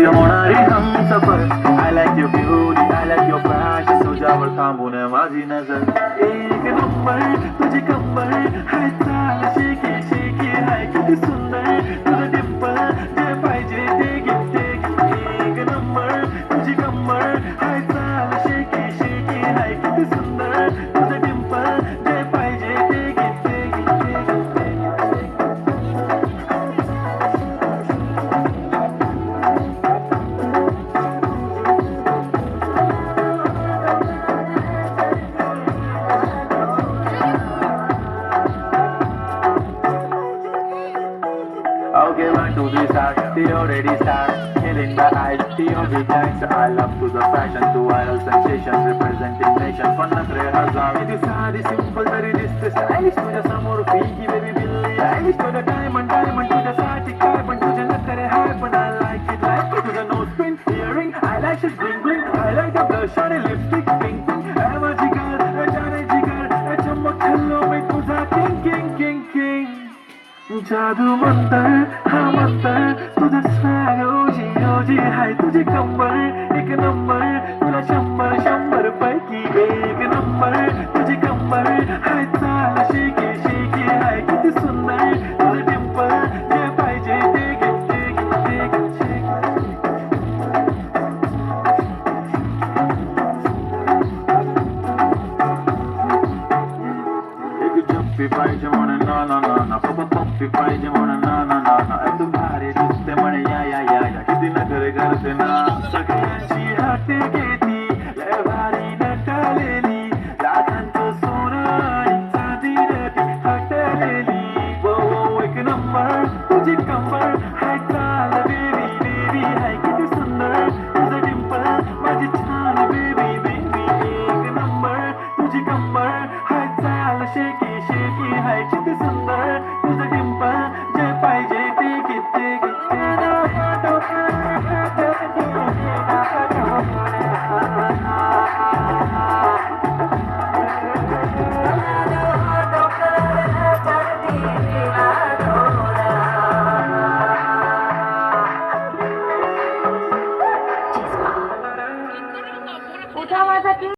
होणारी Humsafar. I like your beauty, I like your fashion. तुझ्यावर थांबून माझी नजर. एक नंबर तुझी कंबर हाय, चाल शेकी शेकी हाय, किती सुंदर तुझं डिंपल, जे पाहिजे ते घे ते घे. एक नंबर तुझी कंबर हाय, चाल शेकी शेकी हाय, किती सुंदर तुझं डिंपल, जे पाहिजे ते घे ते घे ते घे. Okay, 1, 2, 3, start. We already start. Killing the eyes, the only gangster. I love to the fashion, to viral sensations, representing nation. पण नखरे हजार. किती साधी simple तरी दिसते stylish. तुझ्या समोर फिगी baby बिल्ली आयलिश. तुझं diamond diamond तुझ्यासाठी काय, पण तुझे नखरे हाय, पण I like it like it. तुझं nose pin, earring, eyelashes bling bling. I like the blush आणि lipstick pink pink. माझी girl, जाने जिगर, चमक hello मी तुझा king king king king. जादू मंतर हा मंतर, तुझं स्वॅग ओजी ओजी हाय, तुझी कंबर एक नंबर, तुला 100 पैकी एक नंबर. तुझी कंबर हाय, चाल शेकी शेकी हाय, किती सुंदर तुझं डिंपल, जे पाहिजे ते घे ते घे ते घे. एक जप्पी पाहिजे म्हणून ना ना ना ना, पप्पी पाहिजे म्हणून ना ना ना ना. एकदम भारी दिसते म्हणे या या या या, किती नखरे करते ना. सगळ्यांची हाते घेती, लय भारी नटलेली, लाखांचं सोनं आणि चांदीनं ती हटलेली. वो वो एक नंबर तुझी कंबर हाय, चाल बेबी बेबी हाय, किती सुंदर तुझं डिंपल, माझी छान बेबी बेबी. एक नंबर तुझी कंबर हाय, चाल शेकी शेकी हाय, किती सुंदर